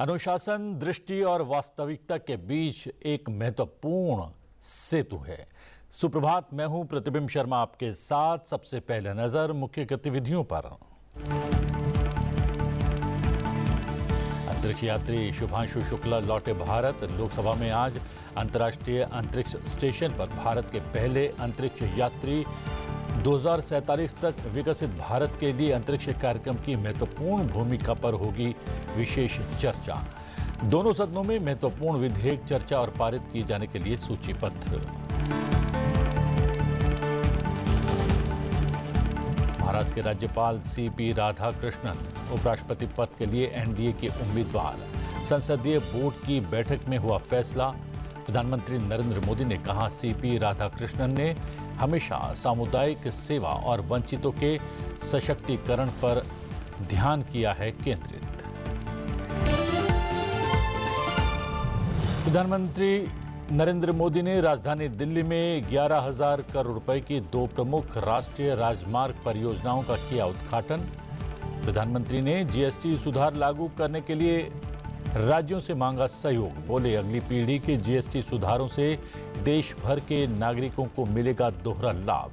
अनुशासन, दृष्टि और वास्तविकता के बीच एक महत्वपूर्ण सेतु है। सुप्रभात, मैं हूं प्रतिबिंब शर्मा आपके साथ। सबसे पहले नजर मुख्य गतिविधियों पर। अंतरिक्ष यात्री शुभांशु शुक्ला लौटे भारत। लोकसभा में आज अंतर्राष्ट्रीय अंतरिक्ष स्टेशन पर भारत के पहले अंतरिक्ष यात्री 2047 तक विकसित भारत के लिए अंतरिक्ष कार्यक्रम की महत्वपूर्ण भूमिका पर होगी विशेष चर्चा। दोनों सदनों में महत्वपूर्ण विधेयक चर्चा और पारित किए जाने के लिए सूचीबद्ध। महाराष्ट्र के राज्यपाल सीपी राधाकृष्णन उपराष्ट्रपति पद के लिए एनडीए के उम्मीदवार। संसदीय बोर्ड की बैठक में हुआ फैसला। प्रधानमंत्री नरेंद्र मोदी ने कहा, सीपी राधाकृष्णन ने हमेशा सामुदायिक सेवा और वंचितों के सशक्तिकरण पर ध्यान किया है केंद्रित। प्रधानमंत्री नरेंद्र मोदी ने राजधानी दिल्ली में 11,000 करोड़ रुपए की 2 प्रमुख राष्ट्रीय राजमार्ग परियोजनाओं का किया उद्घाटन। प्रधानमंत्री ने जीएसटी सुधार लागू करने के लिए राज्यों से मांगा सहयोग। बोले, अगली पीढ़ी के जीएसटी सुधारों से देश भर के नागरिकों को मिलेगा दोहरा लाभ।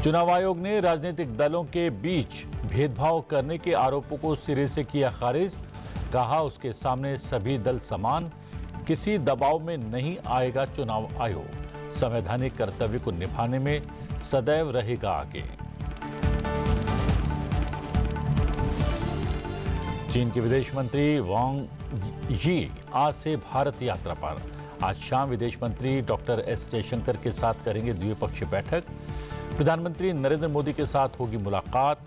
चुनाव आयोग ने राजनीतिक दलों के बीच भेदभाव करने के आरोपों को सिरे से किया खारिज। कहा, उसके सामने सभी दल समान, किसी दबाव में नहीं आएगा चुनाव आयोग। संवैधानिक कर्तव्य को निभाने में सदैव रहेगा आगे। चीन के विदेश मंत्री वांग यी आज से भारत यात्रा पर। आज शाम विदेश मंत्री डॉक्टर एस जयशंकर के साथ करेंगे द्विपक्षीय बैठक। प्रधानमंत्री नरेंद्र मोदी के साथ होगी मुलाकात।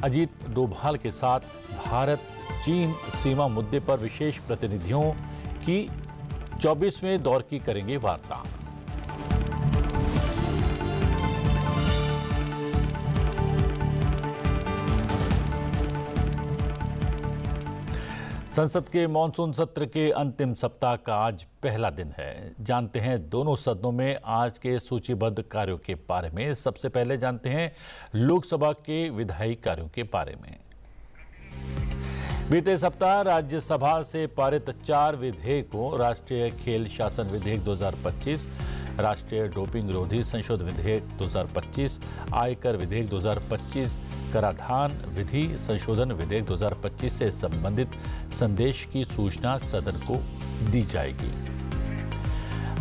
अजीत डोभाल के साथ भारत चीन सीमा मुद्दे पर विशेष प्रतिनिधियों की 24वें दौर की करेंगे वार्ता। संसद के मॉनसून सत्र के अंतिम सप्ताह का आज पहला दिन है। जानते हैं दोनों सदनों में आज के सूचीबद्ध कार्यों के बारे में। सबसे पहले जानते हैं लोकसभा के विधायी कार्यों के बारे में। बीते सप्ताह राज्यसभा से पारित 4 विधेयकों, राष्ट्रीय खेल शासन विधेयक 2025, राष्ट्रीय डोपिंग रोधी संशोधन विधेयक 2025, आयकर विधेयक 2025, कराधान विधि संशोधन विधेयक 2025 से संबंधित संदेश की सूचना सदन को दी जाएगी।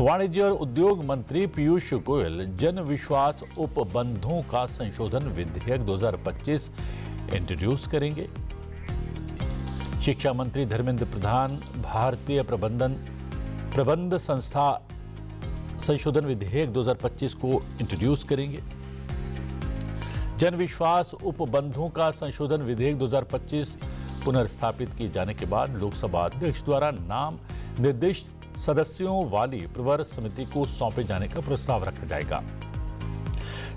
वाणिज्य और उद्योग मंत्री पीयूष गोयल जन विश्वास उपबंधों का संशोधन विधेयक 2025 इंट्रोड्यूस करेंगे। शिक्षा मंत्री धर्मेंद्र प्रधान भारतीय प्रबंध संस्था संशोधन विधेयक 2025 को इंट्रोड्यूस करेंगे। जन विश्वास उपबंधों का संशोधन विधेयक 2025 पुनर्स्थापित किए जाने के बाद लोकसभा अध्यक्ष द्वारा नाम निर्दिष्ट सदस्यों वाली प्रवर समिति को सौंपे जाने का प्रस्ताव रखा जाएगा।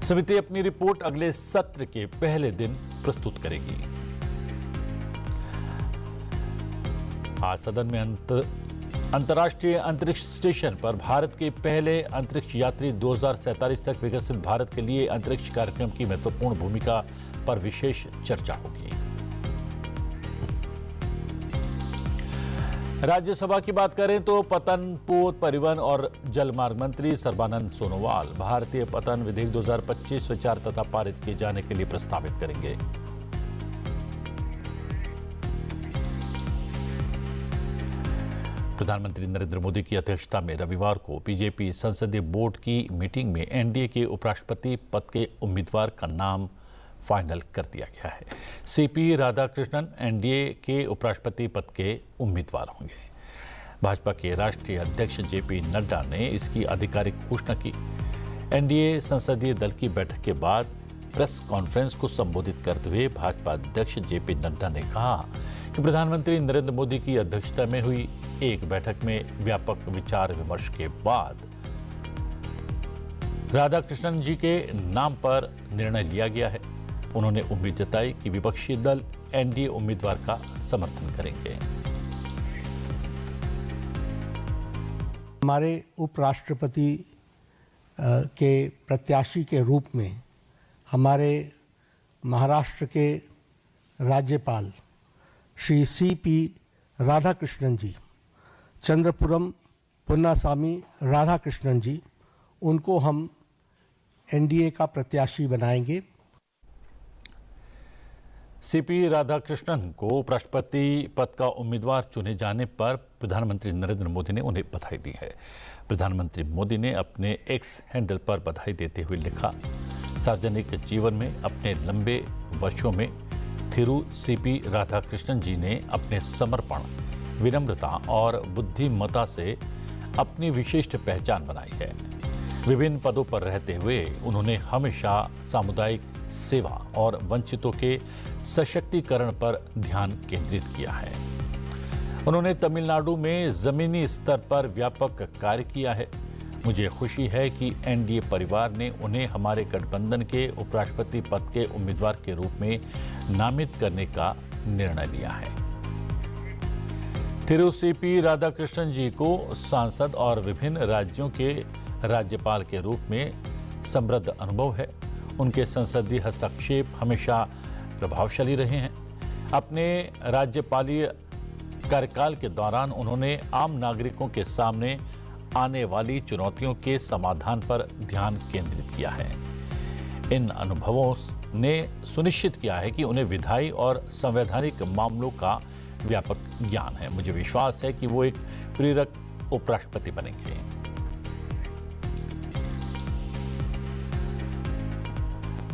समिति अपनी रिपोर्ट अगले सत्र के पहले दिन प्रस्तुत करेगी। आज सदन में अंतर्राष्ट्रीय अंतरिक्ष स्टेशन पर भारत के पहले अंतरिक्ष यात्री 2047 तक विकसित भारत के लिए अंतरिक्ष कार्यक्रम की महत्वपूर्ण भूमिका पर विशेष चर्चा होगी। राज्यसभा की बात करें तो पतन, पोत, परिवहन और जलमार्ग मंत्री सर्बानंद सोनोवाल भारतीय पतन विधेयक 2025 विचार तथा पारित किए जाने के लिए प्रस्तावित करेंगे। प्रधानमंत्री नरेंद्र मोदी की अध्यक्षता में रविवार को बीजेपी संसदीय बोर्ड की मीटिंग में एनडीए के उपराष्ट्रपति पद के उम्मीदवार का नाम फाइनल कर दिया गया है। सीपी राधाकृष्णन एनडीए के उपराष्ट्रपति पद के उम्मीदवार होंगे। भाजपा के राष्ट्रीय अध्यक्ष जेपी नड्डा ने इसकी आधिकारिक घोषणा की। एनडीए संसदीय दल की बैठक के बाद प्रेस कॉन्फ्रेंस को संबोधित करते हुए भाजपा अध्यक्ष जेपी नड्डा ने कहा कि प्रधानमंत्री नरेंद्र मोदी की अध्यक्षता में हुई एक बैठक में व्यापक विचार विमर्श के बाद राधाकृष्णन जी के नाम पर निर्णय लिया गया है। उन्होंने उम्मीद जताई कि विपक्षी दल एनडीए उम्मीदवार का समर्थन करेंगे। हमारे उपराष्ट्रपति के प्रत्याशी के रूप में हमारे महाराष्ट्र के राज्यपाल श्री सीपी राधाकृष्णन जी, चंद्रपुरम पुन्नास्वामी राधाकृष्णन जी, उनको हम एनडीए का प्रत्याशी बनाएंगे। सीपी राधाकृष्णन को उपराष्ट्रपति पद का उम्मीदवार चुने जाने पर प्रधानमंत्री नरेंद्र मोदी ने उन्हें बधाई दी है। प्रधानमंत्री मोदी ने अपने एक्स हैंडल पर बधाई देते हुए लिखा, सार्वजनिक जीवन में अपने लंबे वर्षों में थिरु सीपी राधाकृष्णन जी ने अपने समर्पण, विनम्रता और बुद्धिमत्ता से अपनी विशिष्ट पहचान बनाई है। विभिन्न पदों पर रहते हुए उन्होंने हमेशा सामुदायिक सेवा और वंचितों के सशक्तिकरण पर ध्यान केंद्रित किया है। उन्होंने तमिलनाडु में जमीनी स्तर पर व्यापक कार्य किया है। मुझे खुशी है कि एनडीए परिवार ने उन्हें हमारे गठबंधन के उपराष्ट्रपति पद के उम्मीदवार के रूप में नामित करने का निर्णय लिया है। थिरु सीपी राधाकृष्णन जी को सांसद और विभिन्न राज्यों के राज्यपाल के रूप में समृद्ध अनुभव है। उनके संसदीय हस्तक्षेप हमेशा प्रभावशाली रहे हैं। अपने राज्यपालीय कार्यकाल के दौरान उन्होंने आम नागरिकों के सामने आने वाली चुनौतियों के समाधान पर ध्यान केंद्रित किया है। इन अनुभवों ने सुनिश्चित किया है कि उन्हें विधायी और संवैधानिक मामलों का व्यापक ज्ञान है। मुझे विश्वास है कि वो एक प्रेरक उपराष्ट्रपति बनेंगे।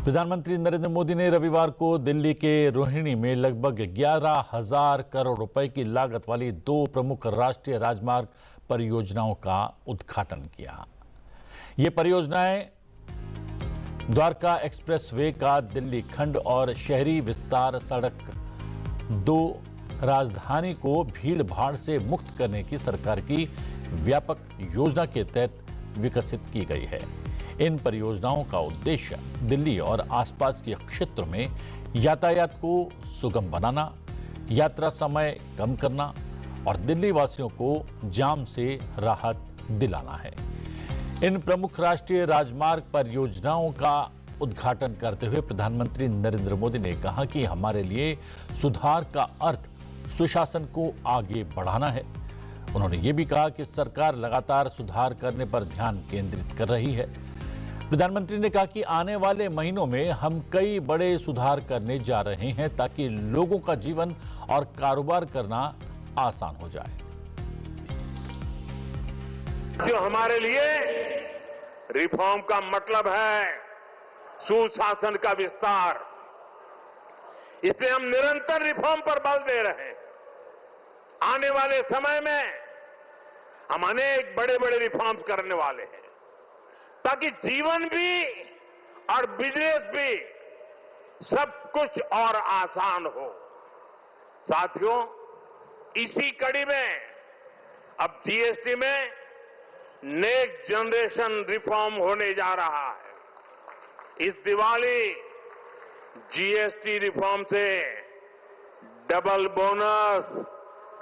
प्रधानमंत्री नरेंद्र मोदी ने रविवार को दिल्ली के रोहिणी में लगभग 11,000 करोड़ रुपए की लागत वाली 2 प्रमुख राष्ट्रीय राजमार्ग परियोजनाओं का उद्घाटन किया। ये परियोजनाएं द्वारका एक्सप्रेसवे का दिल्ली खंड और शहरी विस्तार सड़क 2 राजधानी को भीड़ भाड़ से मुक्त करने की सरकार की व्यापक योजना के तहत विकसित की गई है। इन परियोजनाओं का उद्देश्य दिल्ली और आसपास के क्षेत्रों में यातायात को सुगम बनाना, यात्रा समय कम करना और दिल्ली वासियों को जाम से राहत दिलाना है। इन प्रमुख राष्ट्रीय राजमार्ग परियोजनाओं का उद्घाटन करते हुए प्रधानमंत्री नरेंद्र मोदी ने कहा कि हमारे लिए सुधार का अर्थ सुशासन को आगे बढ़ाना है। उन्होंने ये भी कहा कि सरकार लगातार सुधार करने पर ध्यान केंद्रित कर रही है। प्रधानमंत्री ने कहा कि आने वाले महीनों में हम कई बड़े सुधार करने जा रहे हैं ताकि लोगों का जीवन और कारोबार करना आसान हो जाए। जो हमारे लिए रिफॉर्म का मतलब है सुशासन का विस्तार, इसलिए हम निरंतर रिफॉर्म पर बल दे रहे हैं। आने वाले समय में हम अनेक बड़े बड़े रिफॉर्म्स करने वाले हैं ताकि जीवन भी और बिजनेस भी सब कुछ और आसान हो। साथियों, इसी कड़ी में अब जीएसटी में नेक्स्ट जनरेशन रिफॉर्म होने जा रहा है। इस दिवाली जीएसटी रिफॉर्म से डबल बोनस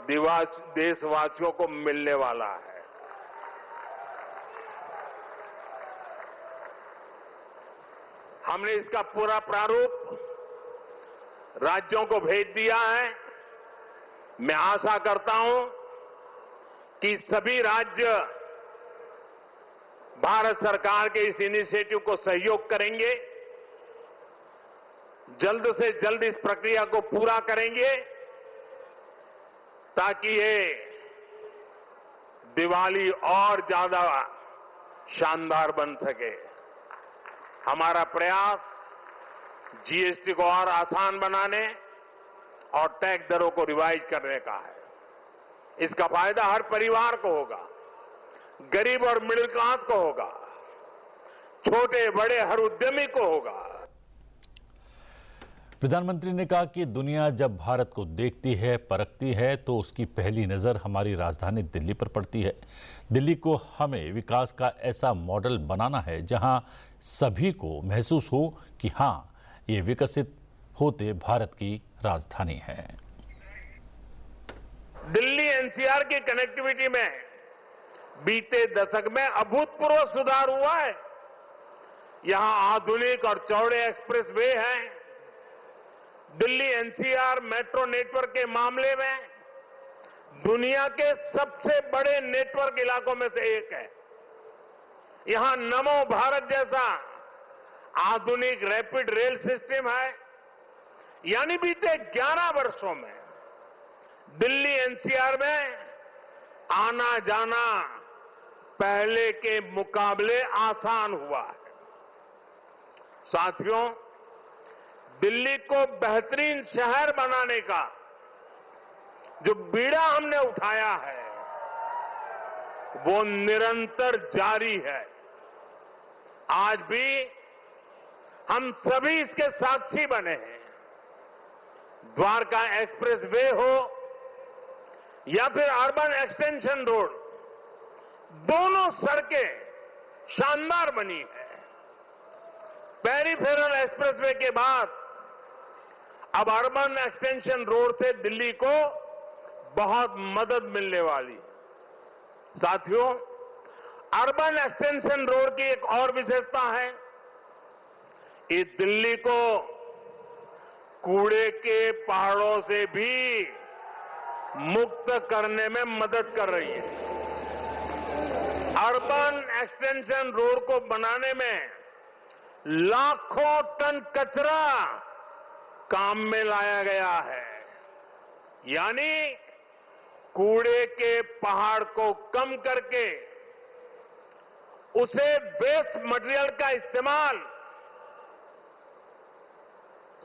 देशवासियों को मिलने वाला है। हमने इसका पूरा प्रारूप राज्यों को भेज दिया है। मैं आशा करता हूं कि सभी राज्य भारत सरकार के इस इनिशिएटिव को सहयोग करेंगे, जल्द से जल्द इस प्रक्रिया को पूरा करेंगे ताकि ये दिवाली और ज्यादा शानदार बन सके। हमारा प्रयास जीएसटी को और आसान बनाने और टैक्स दरों को रिवाइज करने का है। इसका फायदा हर परिवार को होगा, गरीब और मिडिल क्लास को होगा, छोटे बड़े हर उद्यमी को होगा। प्रधानमंत्री ने कहा कि दुनिया जब भारत को देखती है, परखती है, तो उसकी पहली नज़र हमारी राजधानी दिल्ली पर पड़ती है। दिल्ली को हमें विकास का ऐसा मॉडल बनाना है जहां सभी को महसूस हो कि हाँ, ये विकसित होते भारत की राजधानी है। दिल्ली एनसीआर की कनेक्टिविटी में बीते दशक में अभूतपूर्व सुधार हुआ है। यहां आधुनिक और चौड़े एक्सप्रेसवे हैं, दिल्ली एनसीआर मेट्रो नेटवर्क के मामले में दुनिया के सबसे बड़े नेटवर्क इलाकों में से एक है। यहां नमो भारत जैसा आधुनिक रैपिड रेल सिस्टम है। यानी बीते 11 वर्षों में दिल्ली एनसीआर में आना जाना पहले के मुकाबले आसान हुआ है। साथियों, दिल्ली को बेहतरीन शहर बनाने का जो बीड़ा हमने उठाया है वो निरंतर जारी है। आज भी हम सभी इसके साक्षी बने हैं। द्वारका एक्सप्रेस वे हो या फिर अर्बन एक्सटेंशन रोड, दोनों सड़कें शानदार बनी है। पेरिफेरल एक्सप्रेसवे के बाद अब अर्बन एक्सटेंशन रोड से दिल्ली को बहुत मदद मिलने वाली। साथियों, अर्बन एक्सटेंशन रोड की एक और विशेषता है, ये दिल्ली को कूड़े के पहाड़ों से भी मुक्त करने में मदद कर रही है। अर्बन एक्सटेंशन रोड को बनाने में लाखों टन कचरा काम में लाया गया है। यानी कूड़े के पहाड़ को कम करके उसे वेस्ट मटेरियल का इस्तेमाल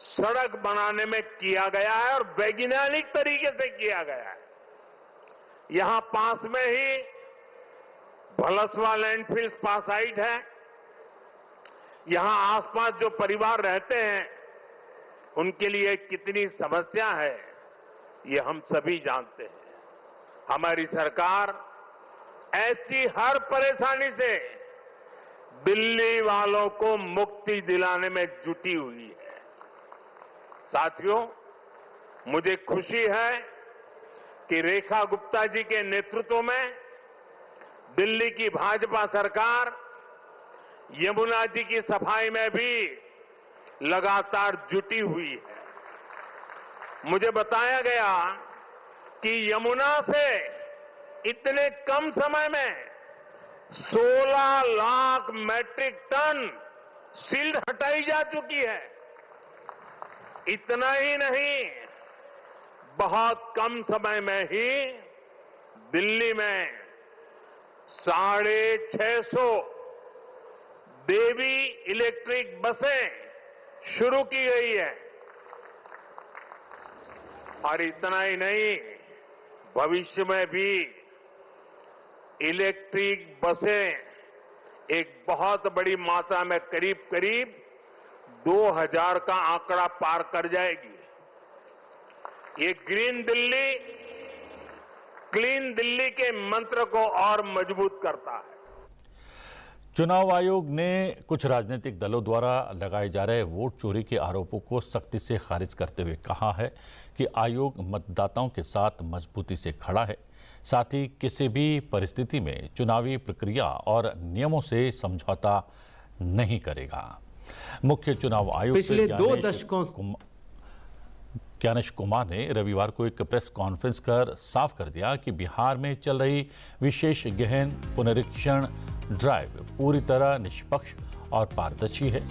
सड़क बनाने में किया गया है और वैज्ञानिक तरीके से किया गया है। यहां पास में ही भलसवा लैंडफिल स्पा साइट है। यहां आसपास जो परिवार रहते हैं उनके लिए कितनी समस्या है ये हम सभी जानते हैं। हमारी सरकार ऐसी हर परेशानी से दिल्ली वालों को मुक्ति दिलाने में जुटी हुई है। साथियों, मुझे खुशी है कि रेखा गुप्ता जी के नेतृत्व में दिल्ली की भाजपा सरकार यमुना जी की सफाई में भी लगातार जुटी हुई है। मुझे बताया गया कि यमुना से इतने कम समय में 16 लाख मैट्रिक टन सील्ड हटाई जा चुकी है। इतना ही नहीं, बहुत कम समय में ही दिल्ली में 650 देवी इलेक्ट्रिक बसें शुरू की गई है। और इतना ही नहीं, भविष्य में भी इलेक्ट्रिक बसें एक बहुत बड़ी मात्रा में करीब करीब 2000 का आंकड़ा पार कर जाएगी। ये ग्रीन दिल्ली, क्लीन दिल्ली के मंत्र को और मजबूत करता है। चुनाव आयोग ने कुछ राजनीतिक दलों द्वारा लगाए जा रहे वोट चोरी के आरोपों को सख्ती से खारिज करते हुए कहा है कि आयोग मतदाताओं के साथ मजबूती से खड़ा है, साथ ही किसी भी परिस्थिति में चुनावी प्रक्रिया और नियमों से समझौता नहीं करेगा। मुख्य चुनाव आयुक्त पिछले 2 दशकों ज्ञानेश कुमार ने रविवार को एक प्रेस कॉन्फ्रेंस कर साफ कर दिया कि बिहार में चल रही विशेष गहन पुनरीक्षण ड्राइव पूरी तरह निष्पक्ष और पारदर्शी है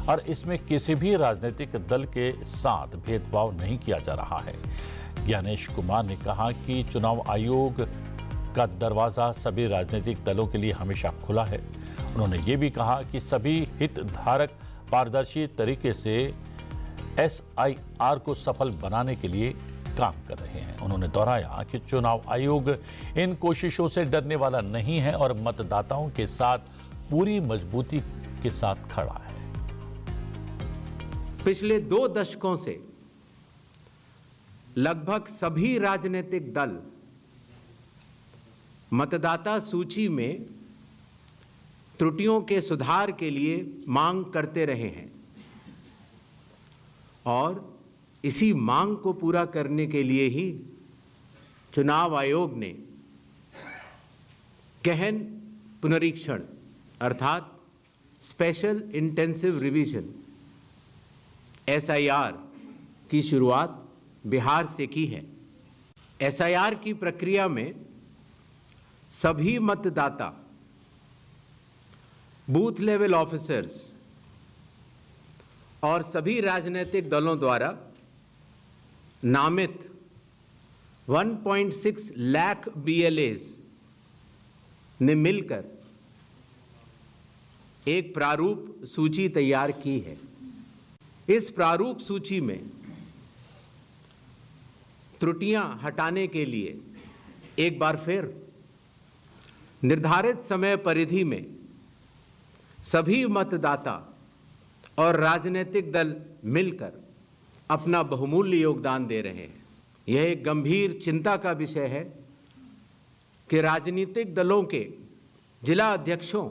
और इसमें किसी भी राजनीतिक दल के साथ भेदभाव नहीं किया जा रहा है। ज्ञानेश कुमार ने कहा कि चुनाव आयोग का दरवाजा सभी राजनीतिक दलों के लिए हमेशा खुला है। उन्होंने ये भी कहा कि सभी हितधारक पारदर्शी तरीके से SIR को सफल बनाने के लिए काम कर रहे हैं। उन्होंने दोहराया कि चुनाव आयोग इन कोशिशों से डरने वाला नहीं है और मतदाताओं के साथ पूरी मजबूती के साथ खड़ा है। पिछले 2 दशकों से लगभग सभी राजनीतिक दल मतदाता सूची में त्रुटियों के सुधार के लिए मांग करते रहे हैं और इसी मांग को पूरा करने के लिए ही चुनाव आयोग ने गहन पुनरीक्षण अर्थात स्पेशल इंटेंसिव रिवीजन SIR की शुरुआत बिहार से की है। एसआईआर की प्रक्रिया में सभी मतदाता, बूथ लेवल ऑफिसर्स और सभी राजनीतिक दलों द्वारा नामित 1.6 लाख BLAs ने मिलकर एक प्रारूप सूची तैयार की है। इस प्रारूप सूची में त्रुटियां हटाने के लिए एक बार फिर निर्धारित समय परिधि में सभी मतदाता और राजनीतिक दल मिलकर अपना बहुमूल्य योगदान दे रहे हैं। यह एक गंभीर चिंता का विषय है कि राजनीतिक दलों के जिला अध्यक्षों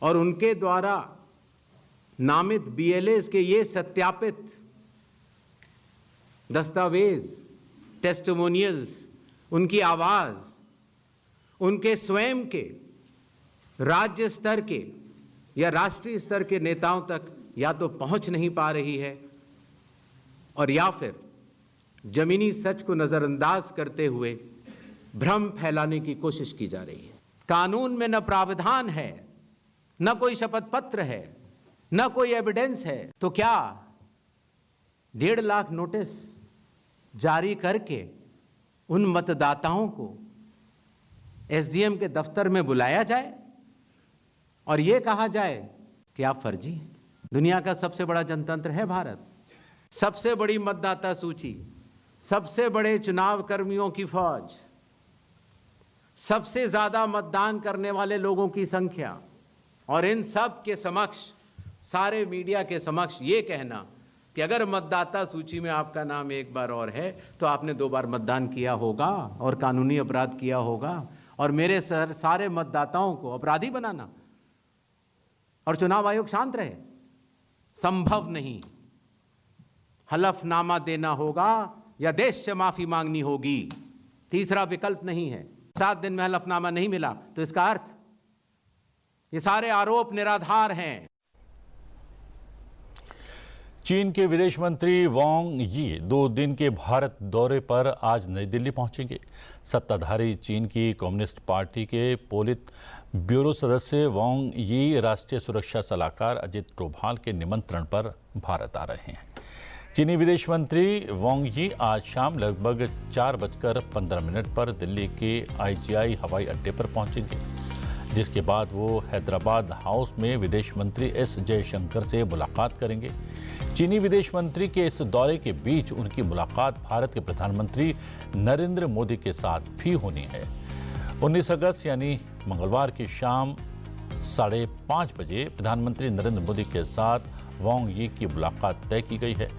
और उनके द्वारा नामित BLAs के ये सत्यापित दस्तावेज, टेस्टिमोनियल्स, उनकी आवाज़, उनके स्वयं के राज्य स्तर के या राष्ट्रीय स्तर के नेताओं तक या तो पहुंच नहीं पा रही है और या फिर जमीनी सच को नज़रअंदाज करते हुए भ्रम फैलाने की कोशिश की जा रही है। कानून में न प्रावधान है, न कोई शपथ पत्र है, न कोई एविडेंस है, तो क्या 1.5 लाख नोटिस जारी करके उन मतदाताओं को SDM के दफ्तर में बुलाया जाए और ये कहा जाए कि आप फर्जी हैं? दुनिया का सबसे बड़ा जनतंत्र है भारत, सबसे बड़ी मतदाता सूची, सबसे बड़े चुनाव कर्मियों की फौज, सबसे ज्यादा मतदान करने वाले लोगों की संख्या, और इन सब के समक्ष, सारे मीडिया के समक्ष ये कहना कि अगर मतदाता सूची में आपका नाम एक बार और है तो आपने 2 बार मतदान किया होगा और कानूनी अपराध किया होगा, और मेरे सारे मतदाताओं को अपराधी बनाना और चुनाव आयोग शांत रहे, संभव नहीं। हलफनामा देना होगा या देश से माफी मांगनी होगी, तीसरा विकल्प नहीं है। 7 दिन में हलफनामा नहीं मिला तो इसका अर्थ ये सारे आरोप निराधार हैं। चीन के विदेश मंत्री वांग यी 2 दिन के भारत दौरे पर आज नई दिल्ली पहुंचेंगे। सत्ताधारी चीन की कम्युनिस्ट पार्टी के पोलित ब्यूरो सदस्य वांग यी राष्ट्रीय सुरक्षा सलाहकार अजित डोभाल के निमंत्रण पर भारत आ रहे हैं। चीनी विदेश मंत्री वांग यी आज शाम लगभग 4:15 पर दिल्ली के IGI हवाई अड्डे पर पहुंचेंगे, जिसके बाद वो हैदराबाद हाउस में विदेश मंत्री S जयशंकर से मुलाकात करेंगे। चीनी विदेश मंत्री के इस दौरे के बीच उनकी मुलाकात भारत के प्रधानमंत्री नरेंद्र मोदी के साथ भी होनी है। 19 अगस्त यानी मंगलवार की शाम 5:30 बजे प्रधानमंत्री नरेंद्र मोदी के साथ वांग यी की मुलाकात तय की गई है।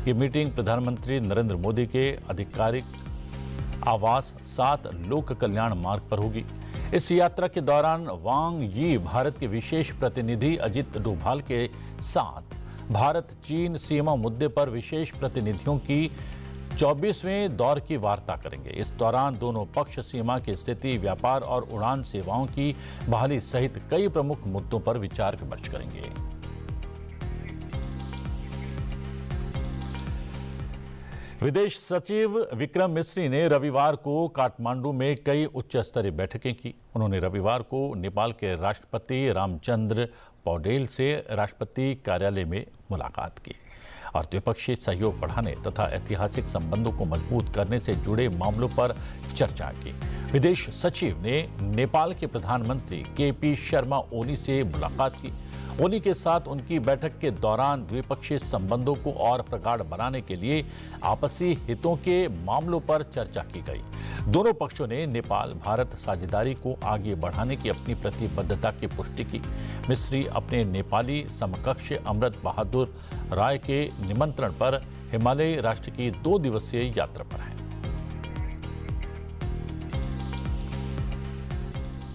ये मीटिंग प्रधानमंत्री नरेंद्र मोदी के आधिकारिक आवास 7 लोक कल्याण मार्ग पर होगी। इस यात्रा के दौरान वांग यी भारत के विशेष प्रतिनिधि अजित डोभाल के साथ भारत चीन सीमा मुद्दे पर विशेष प्रतिनिधियों की 24वें दौर की वार्ता करेंगे। इस दौरान दोनों पक्ष सीमा की स्थिति, व्यापार और उड़ान सेवाओं की बहाली सहित कई प्रमुख मुद्दों पर विचार विमर्श करेंगे। विदेश सचिव विक्रम मिस्री ने रविवार को काठमांडू में कई उच्च स्तरीय बैठकें की। उन्होंने रविवार को नेपाल के राष्ट्रपति रामचंद्र पौडेल से राष्ट्रपति कार्यालय में मुलाकात की और द्विपक्षीय सहयोग बढ़ाने तथा ऐतिहासिक संबंधों को मजबूत करने से जुड़े मामलों पर चर्चा की। विदेश सचिव ने नेपाल के प्रधानमंत्री KP शर्मा ओली से मुलाकात की। ओली के साथ उनकी बैठक के दौरान द्विपक्षीय संबंधों को और प्रगाढ़ बनाने के लिए आपसी हितों के मामलों पर चर्चा की गई। दोनों पक्षों ने नेपाल भारत साझेदारी को आगे बढ़ाने की अपनी प्रतिबद्धता की पुष्टि की। मिस्री अपने नेपाली समकक्ष अमृत बहादुर राय के निमंत्रण पर हिमालय राष्ट्र की 2 दिवसीय यात्रा पर हैं।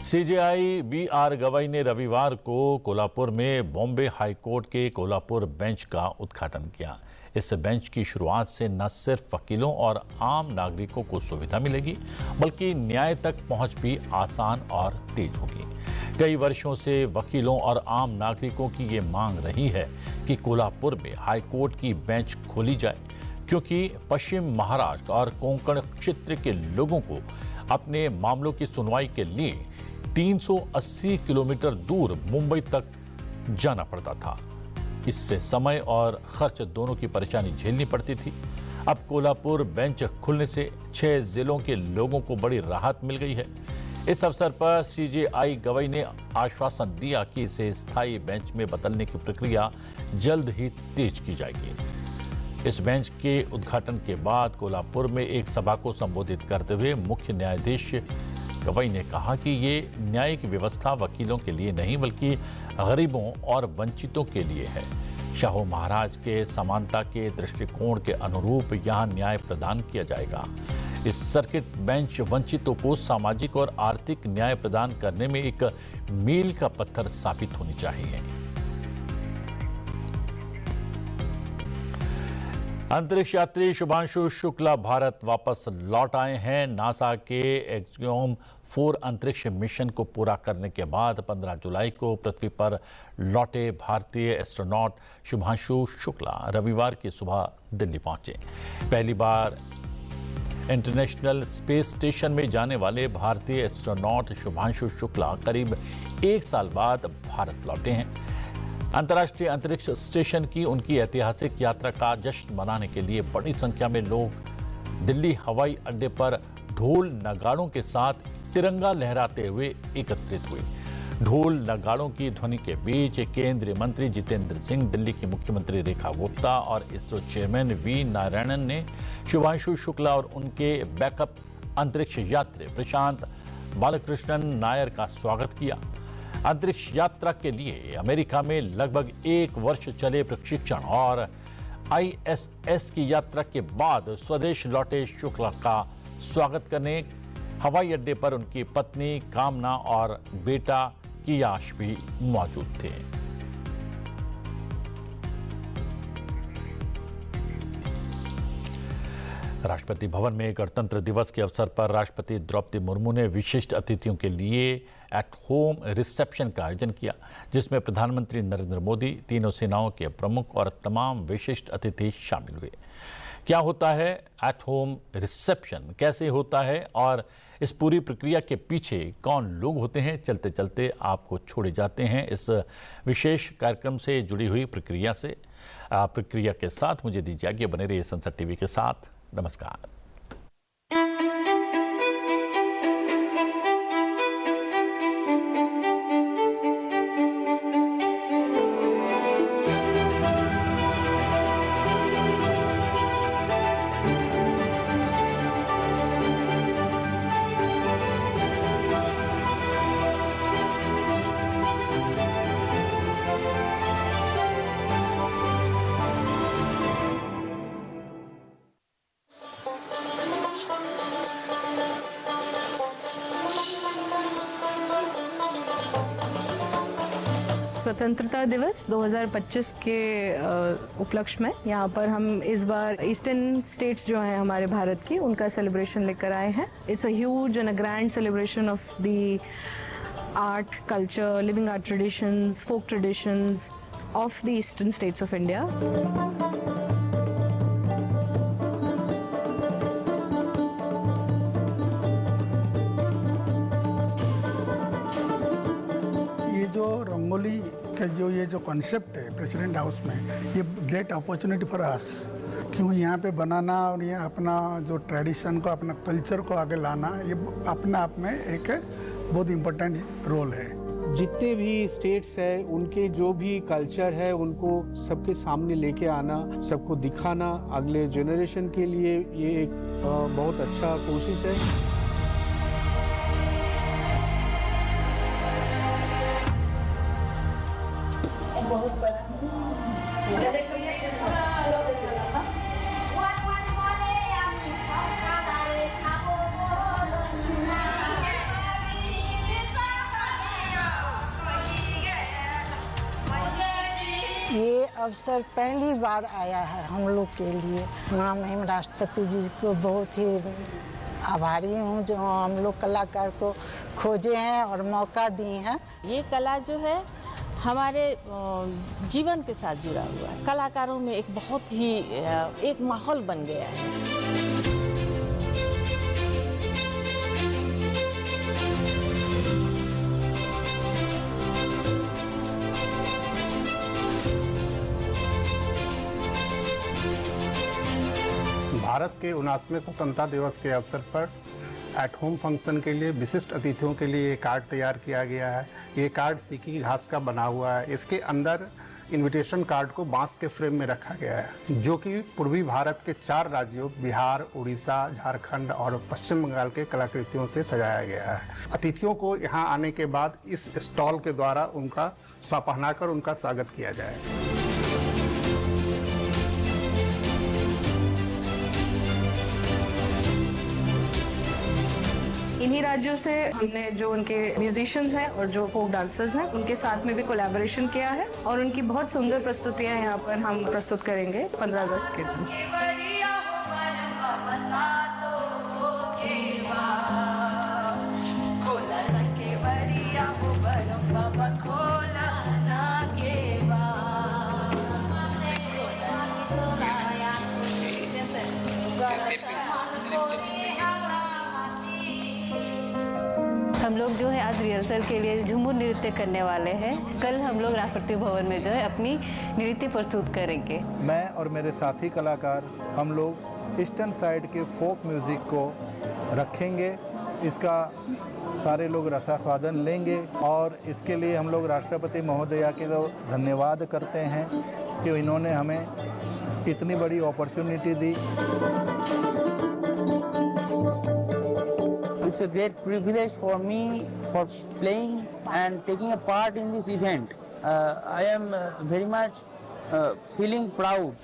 CJI B R. गवई ने रविवार को कोल्हापुर में बॉम्बे हाईकोर्ट के कोल्हापुर बेंच का उद्घाटन किया। इस बेंच की शुरुआत से न सिर्फ वकीलों और आम नागरिकों को सुविधा मिलेगी, बल्कि न्याय तक पहुंच भी आसान और तेज होगी। कई वर्षों से वकीलों और आम नागरिकों की ये मांग रही है कि कोल्हापुर में हाईकोर्ट की बेंच खोली जाए, क्योंकि पश्चिम महाराष्ट्र और कोंकण क्षेत्र के लोगों को अपने मामलों की सुनवाई के लिए 380 किलोमीटर दूर मुंबई तक जाना पड़ता था। इससे समय और खर्च दोनों की परेशानी झेलनी पड़ती थी। अब कोल्हापुर बेंच खुलने से 6 जिलों के लोगों को बड़ी राहत मिल गई है। इस अवसर पर सीजेआई गवई ने आश्वासन दिया कि इसे स्थायी बेंच में बदलने की प्रक्रिया जल्द ही तेज की जाएगी। इस बेंच के उद्घाटन के बाद कोल्हापुर में एक सभा को संबोधित करते हुए मुख्य न्यायाधीश गवई ने कहा कि ये न्यायिक व्यवस्था वकीलों के लिए नहीं, बल्कि गरीबों और वंचितों के लिए है। शाहू महाराज के समानता के दृष्टिकोण के अनुरूप यहाँ न्याय प्रदान किया जाएगा। इस सर्किट बेंच वंचितों को सामाजिक और आर्थिक न्याय प्रदान करने में एक मील का पत्थर साबित होनी चाहिए। अंतरिक्ष यात्री शुभांशु शुक्ला भारत वापस लौट आए हैं। नासा के एक्सोम 4 अंतरिक्ष मिशन को पूरा करने के बाद 15 जुलाई को पृथ्वी पर लौटे भारतीय एस्ट्रोनॉट शुभांशु शुक्ला रविवार की सुबह दिल्ली पहुंचे। पहली बार इंटरनेशनल स्पेस स्टेशन में जाने वाले भारतीय एस्ट्रोनॉट शुभांशु शुक्ला करीब 1 साल बाद भारत लौटे हैं। अंतर्राष्ट्रीय अंतरिक्ष स्टेशन की उनकी ऐतिहासिक यात्रा का जश्न मनाने के लिए बड़ी संख्या में लोग दिल्ली हवाई अड्डे पर ढोल नगाड़ों के साथ तिरंगा लहराते हुए एकत्रित हुए। ढोल नगाड़ों की ध्वनि के बीच केंद्रीय मंत्री जितेंद्र सिंह, दिल्ली की मुख्यमंत्री रेखा गुप्ता और इसरो चेयरमैन वी नारायणन ने शुभांशु शुक्ला और उनके बैकअप अंतरिक्ष यात्री प्रशांत बालकृष्णन नायर का स्वागत किया। अंतरिक्ष यात्रा के लिए अमेरिका में लगभग 1 वर्ष चले प्रशिक्षण और ISS की यात्रा के बाद स्वदेश लौटे शुक्ला का स्वागत करने हवाई अड्डे पर उनकी पत्नी कामना और बेटा कियाश भी मौजूद थे। राष्ट्रपति भवन में गणतंत्र दिवस के अवसर पर राष्ट्रपति द्रौपदी मुर्मू ने विशिष्ट अतिथियों के लिए एट होम रिसेप्शन का आयोजन किया, जिसमें प्रधानमंत्री नरेंद्र मोदी, तीनों सेनाओं के प्रमुख और तमाम विशिष्ट अतिथि शामिल हुए। क्या होता है एट होम रिसेप्शन, कैसे होता है और इस पूरी प्रक्रिया के पीछे कौन लोग होते हैं, चलते चलते आपको छोड़े जाते हैं इस विशेष कार्यक्रम से जुड़ी हुई प्रक्रिया से। प्रक्रिया के साथ मुझे दीजिए आगे, बने रहिए संसद टीवी के साथ। नमस्कार। स्वतंत्रता दिवस 2025 के उपलक्ष्य में यहाँ पर हम इस बार ईस्टर्न स्टेट्स जो हैं हमारे भारत की, उनका सेलिब्रेशन लेकर आए हैं। It's a huge and a grand celebration of the art, culture, living art traditions, folk traditions of the eastern states of India. Rangoli का जो ये जो कॉन्सेप्ट है प्रेसिडेंट हाउस में, ये ग्रेट अपॉर्चुनिटी फॉर अस, क्यों यहाँ पे बनाना और ये अपना जो ट्रेडिशन को, अपना कल्चर को आगे लाना, ये अपने आप में एक बहुत इम्पोर्टेंट रोल है। जितने भी स्टेट्स हैं उनके जो भी कल्चर है उनको सबके सामने लेके आना, सबको दिखाना अगले जनरेशन के लिए, ये एक बहुत अच्छा कोशिश है। ये अवसर पहली बार आया है हम लोग के लिए। मैं राष्ट्रपति जी को बहुत ही आभारी हूँ जो हम लोग कलाकार को खोजे हैं और मौका दिए हैं। ये कला जो है हमारे जीवन के साथ जुड़ा हुआ है। कलाकारों में एक बहुत ही एक माहौल बन गया है। भारत के 79वें स्वतंत्रता दिवस के अवसर पर एट होम फंक्शन के लिए विशिष्ट अतिथियों के लिए ये कार्ड तैयार किया गया है। ये कार्ड सीकी घास का बना हुआ है। इसके अंदर इनविटेशन कार्ड को बांस के फ्रेम में रखा गया है, जो कि पूर्वी भारत के 4 राज्यों बिहार, उड़ीसा, झारखंड और पश्चिम बंगाल के कलाकृतियों से सजाया गया है। अतिथियों को यहाँ आने के बाद इस स्टॉल के द्वारा उनका पहनाकर उनका स्वागत किया जाए। इन्हीं राज्यों से हमने जो उनके म्यूजिशियंस हैं और जो फोक डांसर्स हैं उनके साथ में भी कोलैबोरेशन किया है और उनकी बहुत सुंदर प्रस्तुतियां यहाँ पर हम प्रस्तुत करेंगे 15 अगस्त के दिन। हम लोग जो है आज रिहर्सल के लिए झूमर नृत्य करने वाले हैं। कल हम लोग राष्ट्रपति भवन में जो है अपनी नृत्य प्रस्तुत करेंगे। मैं और मेरे साथी कलाकार हम लोग ईस्टर्न साइड के फोक म्यूज़िक को रखेंगे। इसका सारे लोग रसास्वादन लेंगे और इसके लिए हम लोग राष्ट्रपति महोदया के धन्यवाद करते हैं कि इन्होंने हमें इतनी बड़ी opportunity the. It's a great privilege for me for playing and taking a part in this event. I am very much feeling proud.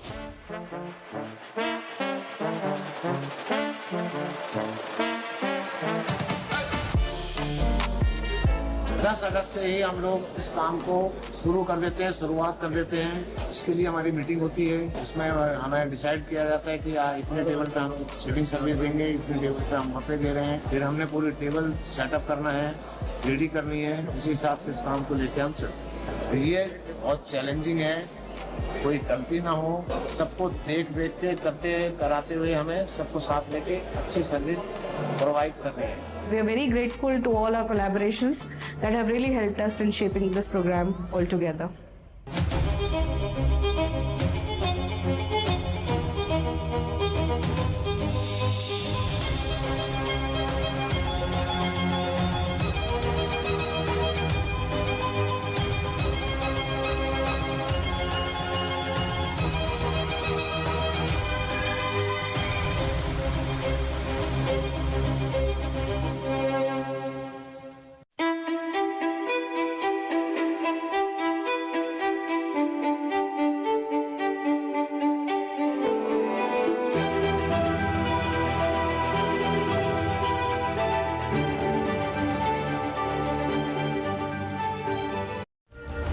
10 अगस्त से ही हम लोग इस काम को शुरू कर देते हैं, शुरुआत कर देते हैं। इसके लिए हमारी मीटिंग होती है, इसमें हमें डिसाइड किया जाता है कि इतने टेबल पे हम सीटिंग सर्विस देंगे, इतने टेबल पे हम बफे दे रहे हैं। फिर हमने पूरी टेबल सेटअप करना है, रेडी करनी है, उसी हिसाब से इस काम को लेके हम चलते हैं। ये बहुत चैलेंजिंग है, कोई गलती ना हो, सबको देख के करते कराते हुए हमें सबको साथ लेके अच्छी सर्विस प्रोवाइड करनी है। We are very grateful to all our collaborations that have really helped us in shaping this program altogether.